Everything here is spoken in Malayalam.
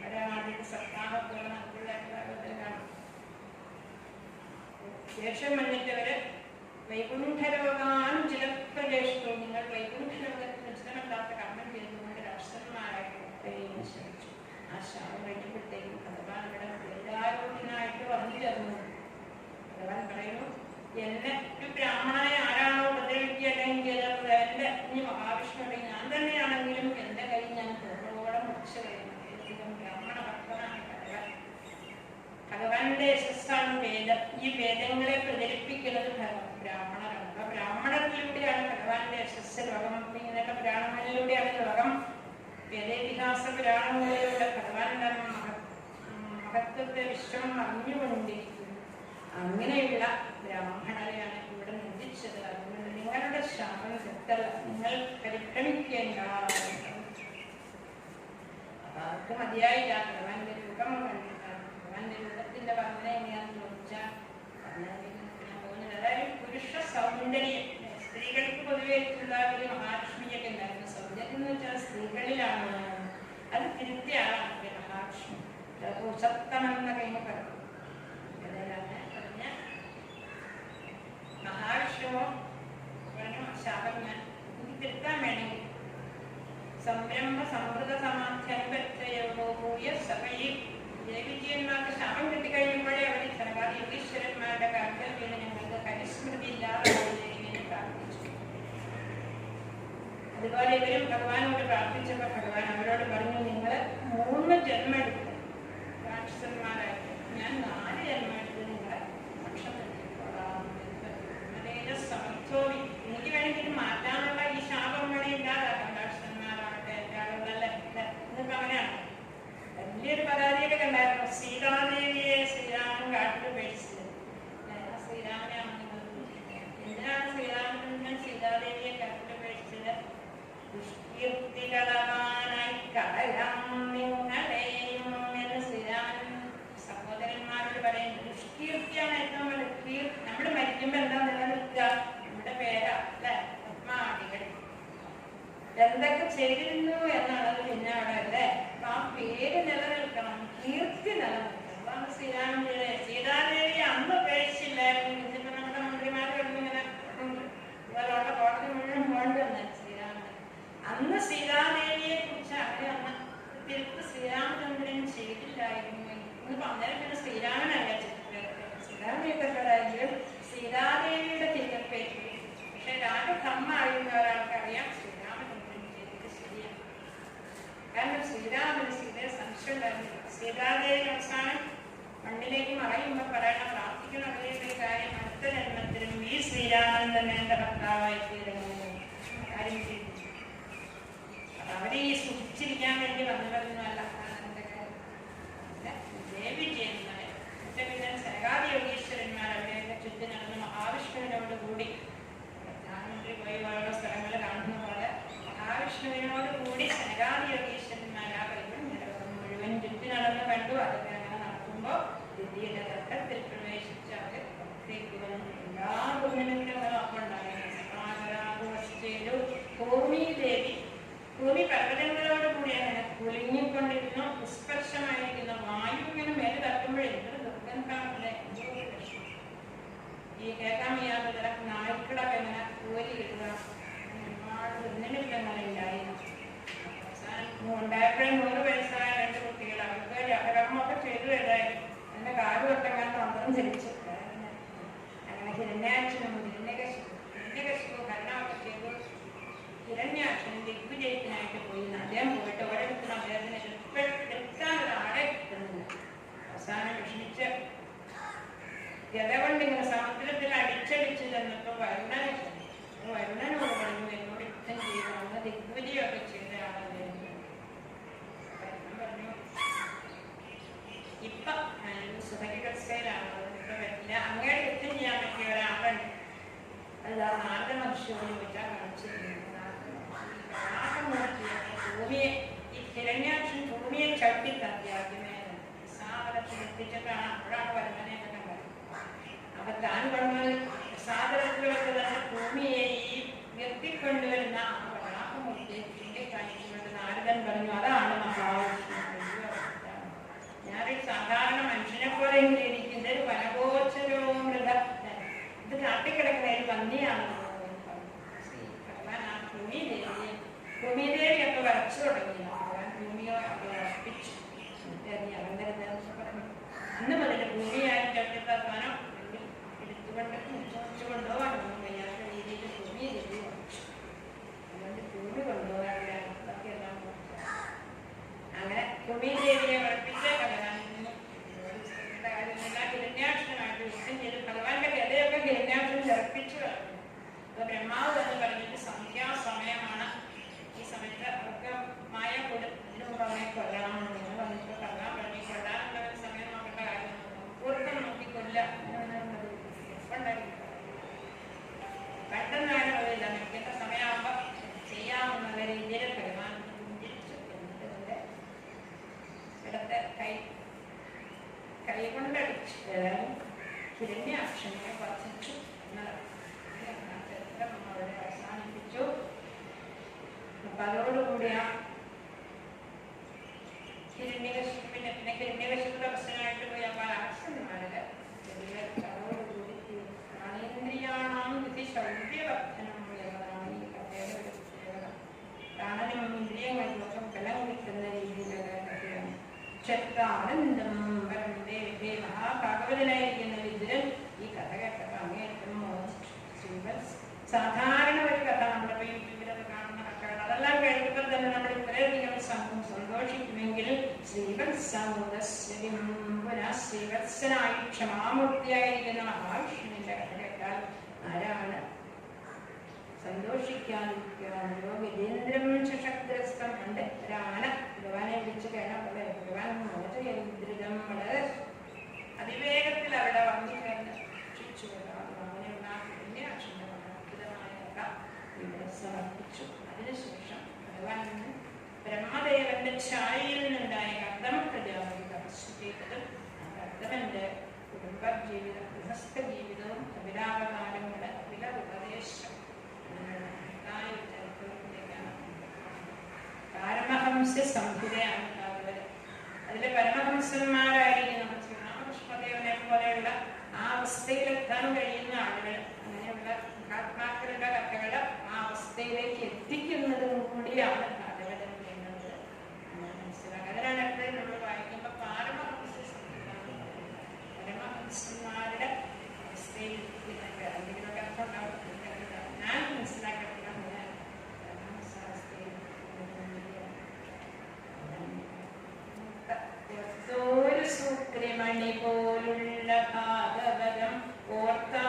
ഒരാദ്യത്തെ സപ്താഹത്തോടെ നടത്തിയതായിട്ടുള്ള ശേഷം വന്നിട്ടവര് വൈകുണ്ഠലോകാനും ചിലപ്രദേശവും നിങ്ങൾ വൈകുണ്ഠലോകത്തിന് ഉചിതമല്ലാത്ത കർമ്മം ചെയ്തുകൊണ്ട് രാഷ്ട്രന്മാരായിട്ട് ശ്രമിച്ചു. ആ ശാപം കഴിഞ്ഞപ്പോഴത്തേക്കും ഭഗവാൻ ഇവിടെ വേദാരോഗ്യനായിട്ട് വന്നു ചേർന്നു. ഭഗവാൻ പറയുന്നു, എന്നെ ഒരു ബ്രാഹ്മണനെ ആരാണോ ഉപദ്രവിക്കുക അല്ലെങ്കിൽ എന്റെ ഇനി മഹാവിഷ്ണുവിടെ ഞാൻ തന്നെയാണെങ്കിലും എന്റെ കൈ ഞാൻ പൂർണ്ണോളം മുറിച്ചു കഴിയുന്നു. അധികം ബ്രാഹ്മണ ഭക്തനാണ് ഭഗവാൻ. ഭഗവാന്റെ യശസ്സാണ് വേദം. ഈ വേദങ്ങളെ പ്രചരിപ്പിക്കുന്നത് ബ്രാഹ്മണരാണ്. അപ്പൊ ബ്രാഹ്മണരിലൂടെയാണ് ഭഗവാന്റെ യശസ് ലോകം. ഇങ്ങനെയുള്ള പുരാണങ്ങളിലൂടെയാണ് ലോകം വേദേതിഹാസ പുരാണങ്ങളിലൂടെ ഭഗവാന്റെ മഹത്വത്തെ വിശ്വം അറിഞ്ഞുകൊണ്ടിരിക്കുന്നു. അങ്ങനെയുള്ള ബ്രാഹ്മണരെയാണ് ഇവിടെ നിന്ദിച്ചത്. അതുകൊണ്ട് നിങ്ങളുടെ ശാപം തെറ്റല്ല, നിങ്ങൾ പരിഭ്രമിക്കേണ്ട. അപ്പൊ അവർക്ക് മതിയായില്ല. ഭഗവാന്റെ രൂപം കണ്ടിട്ടാണ്. ഭഗവാന്റെ രൂപത്തിന്റെ വർണ്ണന എങ്ങനെയാന്ന് ചോദിച്ചാൽ അതായത് പുരുഷ സൗന്ദര്യം. സ്ത്രീകൾക്ക് പൊതുവെ ഒരു മഹാലക്ഷ്മിയൊക്കെ ഉണ്ടായിരുന്നു. സൗന്ദര്യം എന്ന് വെച്ചാൽ സ്ത്രീകളിലാണ്. അത് തിരുത്തിയാണ് മഹാലക്ഷ്മി. സപ്തമെന്നൊക്കെ ഇങ്ങനെ പറഞ്ഞു. പറഞ്ഞ മഹാവിഷ്ണുവോ പറഞ്ഞു ശാപം ഞാൻ തിരുത്താൻ വേണമെങ്കിൽ സംരംഭ സമൃദ്ധ സമാധ്യാൻപൂയ സഭയിൽ ദേവിജിയന്മാർക്ക് ശാപം കിട്ടിക്കഴിയുമ്പോഴേ അവർ സനകാദി യോഗീശ്വരന്മാരുടെ കാലത്തിൽ വീണ് ഞങ്ങൾക്ക് കരിസ്മൃതി ഇല്ലാതെ പ്രാർത്ഥിച്ചു. അതുപോലെ ഇവരും ഭഗവാനോട് പ്രാർത്ഥിച്ചപ്പോൾ ഭഗവാൻ അവരോട് പറഞ്ഞു, നിങ്ങൾ 3 ജന്മം എടുത്ത് രാക്ഷസന്മാരായിട്ട് ഞാൻ 4 ജന്മം എടുത്ത് നിങ്ങളെ ഭക്ഷണം എടുത്തിട്ടുള്ളതാണ്. സമർത്ഥോവി എനിക്ക് വേണമെങ്കിൽ മാറ്റാനുള്ള ഈ ശാപം വേണേ ഇല്ലാതാക്കാം. രാക്ഷസന്മാരാകട്ടെ എൻ്റെ ആളുകളല്ല എന്നൊക്കെ അങ്ങനെയാണ്. വലിയൊരു പരാതിയൊക്കെ കണ്ടായിരുന്നു. സീതാദേവിയെ ശ്രീരാമൻ കാട്ടിൽ ഉപേക്ഷിച്ചത്. ശ്രീരാമനെയാണ് എന്തിനാണ് ശ്രീരാമൻ സീതാദേവിയെ കാട്ടിൽ ഉപേക്ഷിച്ചത്? ദുഷ്കീർത്തികളായി കടലാം നിങ്ങളെയും എന്ന് ശ്രീരാമൻ സഹോദരന്മാരോട് പറയുന്നത്. ദുഷ്കീർത്തിയാണ് ഏറ്റവും വലിയ. നമ്മൾ മരിക്കുമ്പോ എന്താ നിലനിൽക്കുക? നമ്മുടെ പേരാ അല്ലെ? പത്മാടികൾ എന്തൊക്കെ ചെയ്തിരുന്നു എന്നുള്ളത് പിന്നെ അവിടെ അല്ലേ. അപ്പൊ ആ പേര് നിലനിൽക്കണം, കീർത്തി നിലനിൽക്കണം. അതാണ് ശ്രീരാമൻ ചെയ്തത്. സീതാദേവി അന്ന് ഉപേക്ഷിച്ചില്ലായിരുന്നു. ഇതിപ്പോ നമ്മുടെ മന്ത്രിമാരൊന്നും ഇങ്ങനെ ഇവരോടെ കോടതി മുഴുവൻ പോകേണ്ടി വന്നത് ശ്രീരാമൻ. അന്ന് സീതാദേവിയെ കുറിച്ച് അവരെ അന്ന് തിരുത്ത് ശ്രീരാമചന്ദ്രൻ ചെയ്തില്ലായിരുന്നു. ഇന്നിപ്പോ അന്നേരം പിന്നെ ശ്രീരാമനല്ല ശ്രീരാമനെയൊക്കെയാണെങ്കിലും സീതാദേവിയുടെ തിരുപ്പേറ്റ്. പക്ഷെ രാജധർമ്മ അറിയുന്ന ഒരാൾക്ക് അറിയാം ശ്രീരാമചന്ദ്രൻ ചെയ്തത് ശരിയാണ്. കാരണം ശ്രീരാമന് സീതയെ സംശയമുണ്ടായിരുന്നില്ല. സീതാദേവി അവസാനം മണ്ണിലേക്ക് മറയുമ്പോ പറയണം, പ്രാർത്ഥിക്കണം അറിയുന്ന കാര്യം അടുത്ത ജന്മത്തിലും ഈ ശ്രീരാമൻ തന്നെ എന്റെ ഭർത്താവായി തീരുന്നു കാര്യം ചെയ്തു. അവരെ ഈ സൂക്ഷിച്ചിരിക്കാൻ വേണ്ടി വന്നവരൊന്നുമല്ല. ദേവി ചെയ്യുന്നത് പിന്നെ സനകാദി യോഗീശ്വരന്മാർ അവരെയൊക്കെ ചുറ്റി നടന്ന് മഹാവിഷ്ണുവിനോട് കൂടി പ്രധാനമന്ത്രി പോയി ഓരോ സ്ഥലങ്ങൾ കാണുന്ന പോലെ മഹാവിഷ്ണുവിനോട് കൂടി സനകാദി യോഗീശ്വരന്മാർ ആ പരിപാടി മുഴുവൻ ചുറ്റി നടന്ന് കണ്ടു. അതൊക്കെ അങ്ങനെ നടക്കുമ്പോൾ ദിദിയുടെ തർക്കത്തിൽ പ്രവേശിച്ച് അവർ പുറത്തേക്ക് വന്നു. എല്ലാ ഗുണങ്ങളും അപ്പുണ്ടായിരുന്നു. ഭൂമി ദേവി ഭൂമി പർവ്വതങ്ങളോട് കൂടി അങ്ങനെ കുലുങ്ങിക്കൊണ്ടിരുന്നു. നിഷ്പർശമായിരിക്കുന്ന വായു ഇങ്ങനെ മേലെ തട്ടുമ്പോഴേ എന്തൊരു ദുർഗന്ധാണല്ലേ. ഈ കേൾക്കാൻ വയ്യാത്ത തരം നായ്ക്കളൊക്കെ ഇങ്ങനെ കോരി ഇടുക. ഒരുപാട് ദുർനിമിത്തങ്ങളില്ലായിരുന്നു. ഉണ്ടായപ്പോഴും 100 വയസ്സായ 2 കുട്ടികൾ അവർക്ക് അപകർമ്മമൊക്കെ ചെയ്തു ഏതായാലും എന്റെ കാല് തൊട്ടങ്ങാൻ തന്ത്രം ചലിച്ചു. അങ്ങനെ ഹിരണ്യാക്ഷനും ഹിരണ്യകശിപു ഭരണമൊക്കെ ചെയ്തു. ഹിരണ്യാക്ഷൻ ദിഗ്വിജയത്തിനായിട്ട് പോയി. അദ്ദേഹം പോയിട്ട് ഒരിടത്തും അദ്ദേഹത്തിന് എടുക്കാൻ ഒരാളെ കിട്ടുന്നില്ല. അവസാനം വിഷമിച്ച് ഗത കൊണ്ടിങ്ങനെ സമുദ്രത്തിൽ അടിച്ചടിച്ച് ചെന്നപ്പോൾ വരുണനെ വരുണനോട് പറഞ്ഞു, എന്നോട് യുദ്ധം ചെയ്യണമെന്ന്. ദിഗ്വിജയൊക്കെ ചെയ്ത ആളല്ലേ. വരുണൻ പറഞ്ഞു, ഇപ്പൊ സുഖകസ്ഥയിലാണ്, ഇപ്പൊ പറ്റില്ല. അങ്ങയുടെ യുദ്ധം ചെയ്യാൻ പറ്റിയ ഒരാളുണ്ട്. അത് നാരദ മനുഷ്യരോട് ചോദിച്ചാൽ കാണിച്ചിരുന്നു. ഭൂമിയെ ഈ ഹിരണ്യാക്ഷൻ ഭൂമിയെ ചവിട്ടി തദ്യാദ്യമേ സാധനത്തിൽ എത്തിച്ചിട്ടാണ് അപ്പോഴാണ് വരുന്നതിനെയൊക്കെ കണ്ടത്. അപ്പൊ താൻ പറഞ്ഞത് സാധനത്തിലൊക്കെ തന്നെ ഭൂമിയെ ഈ വ്യക്തിക്കൊണ്ടുവരുന്ന ആ വരാഹമൂർത്തിയെ ചൂണ്ടിക്കാണിച്ചുകൊണ്ട് നാരദൻ പറഞ്ഞു, അതാണ് മഹാവിഷ്ണു. ദേവിയെ ഉറപ്പിച്ച് ഭഗവാൻ ഹിരണ്യാക്ഷനായിട്ട് യുദ്ധം ചെയ്ത് ഭഗവാന്റെ ഗതയൊക്കെ ഹിരണ്യാക്ഷൻ ചർപ്പിച്ചു കളഞ്ഞു. അപ്പൊ ബ്രഹ്മാവ് എന്ന് പറഞ്ഞിട്ട് സന്ധ്യാസമയമാണ്. ഈ സമയത്ത് അവർക്ക് മായ കൊടു ഇതിനു മുമ്പ് അവനെ കൊല്ലണം നിങ്ങൾ വന്നിട്ട് കൊല്ലാൻ പറഞ്ഞു. കൊല്ലാനുള്ള ഒരു സമയം നോക്കേണ്ട കാര്യം പൂർത്തം നോക്കി കൊല്ലാം പെട്ടെന്ന് ആരും അതില്ല. നിൽക്കേണ്ട സമയമാകുമ്പോൾ ചെയ്യാവുന്ന രീതിയിൽ ഭഗവാൻ പുഞ്ചിരിച്ചു. എന്നിട്ട് ഇടത്തെ കൈ കൊണ്ടടിച്ചു ഹിരണ്യാക്ഷനെ വധിച്ചു ചരിത്രം അവിടെ അവസാനിപ്പിച്ചു. അപ്പൊ അതോടുകൂടി ആ ഹിരണ്യകശിപ്പിന്റെ പിന്നെ ഹിരണ്യകശിപ്പിന്റെ അവസരമായിട്ട് പോയി അപ്പൊ രാക്ഷസന്മാരുടെ അതോടുകൂടി പ്രാണേന്ദ്രിയാണാം വിധി ശൗര്യവർദ്ധനം ഉള്ളതാണ് ഈ കഥയുടെ ഒരു പ്രത്യേകത. പ്രാണനും ഇന്ദ്രിയങ്ങളിലൊക്കെ ബലം കിട്ടുന്ന രീതിയിലുള്ള കഥയാണ്. ക്ഷത്രാനന്ദം വരണ്ടേ മഹാഭാഗവതനായിരിക്കുന്ന വിതുരൻ ഈ കഥ കേട്ടപ്പോൾ അങ്ങേറ്റം മോഹിച്ചു. സാധാരണ ഒരു കഥ നമ്മുടെ യൂട്യൂബിലൊക്കെ കാണുന്ന കഥകൾ അതെല്ലാം കേൾക്കുമ്പോൾ തന്നെ നമ്മൾ ഇത്രയധികം സന്തോഷിക്കുമെങ്കിലും ശ്രീവത്സനായി ക്ഷമാമൂർത്തിയായിരിക്കുന്ന മഹാവിഷ്ണുവിന്റെ കഥ കേട്ടാൽ ആരാണ് സന്തോഷിക്കാതിരിക്കാമല്ലോ. ഗജേന്ദ്രം ശശക്തരസ്ഥം ഉണ്ട് ഒരാന ഭഗവാനെ വിളിച്ചു കേട്ടപ്പോൾ ഭഗവാൻ മോചയദ്രിതം വളരെ അതിവേഗത്തിൽ അവിടെ വന്നു ചേർന്ന് രക്ഷിച്ചു. അങ്ങനെയുള്ള ഹിരണ്യാക്ഷന്റെ അത്ഭുതമായ കഥ ഇവിടെ സമർപ്പിച്ചു. അതിനുശേഷം ഭഗവാൻ ബ്രഹ്മദേവന്റെ ഛായയിൽ നിന്നുണ്ടായ കർദമ പ്രജാപതി തപസ് ചെയ്തതും ആ കർദമന്റെ കുടുംബ ജീവിതം ഗൃഹസ്ഥ ജീവിതവും അഭിലാപകാലങ്ങളുടെ അഭില ഉപദേശം പരമഹംസ സംഹിതയാണ് ഉണ്ടാകുന്നത്. അതിലെ പരമഹംസന്മാരായിരിക്കുന്ന ശ്രീരാമകൃഷ്ണദേവനെ പോലെയുള്ള ആ അവസ്ഥയിലെത്താൻ കഴിയുന്ന ആളുകൾ, അങ്ങനെയുള്ള മഹാത്മാക്കളുടെ കഥകൾ ആ അവസ്ഥയിലേക്ക് എത്തിക്കുന്നതും കൂടിയാണ് ഭാഗവതം ചെയ്യുന്നത് മനസ്സിലാക്കുക. അതിനാണ് എപ്പോഴും നമ്മൾ വായിക്കുമ്പോൾ പരമഹംസ സംഹിത പരമഹംസന്മാരുടെ അവസ്ഥയിൽ എന്തെങ്കിലുമൊക്കെ അർത്ഥം ഉണ്ടാവും. ഞാൻ മനസ്സിലാക്കിയിട്ടുള്ള സൂത്രിമണി പോലുള്ള ഭാഗവതം ഓർത്താൽ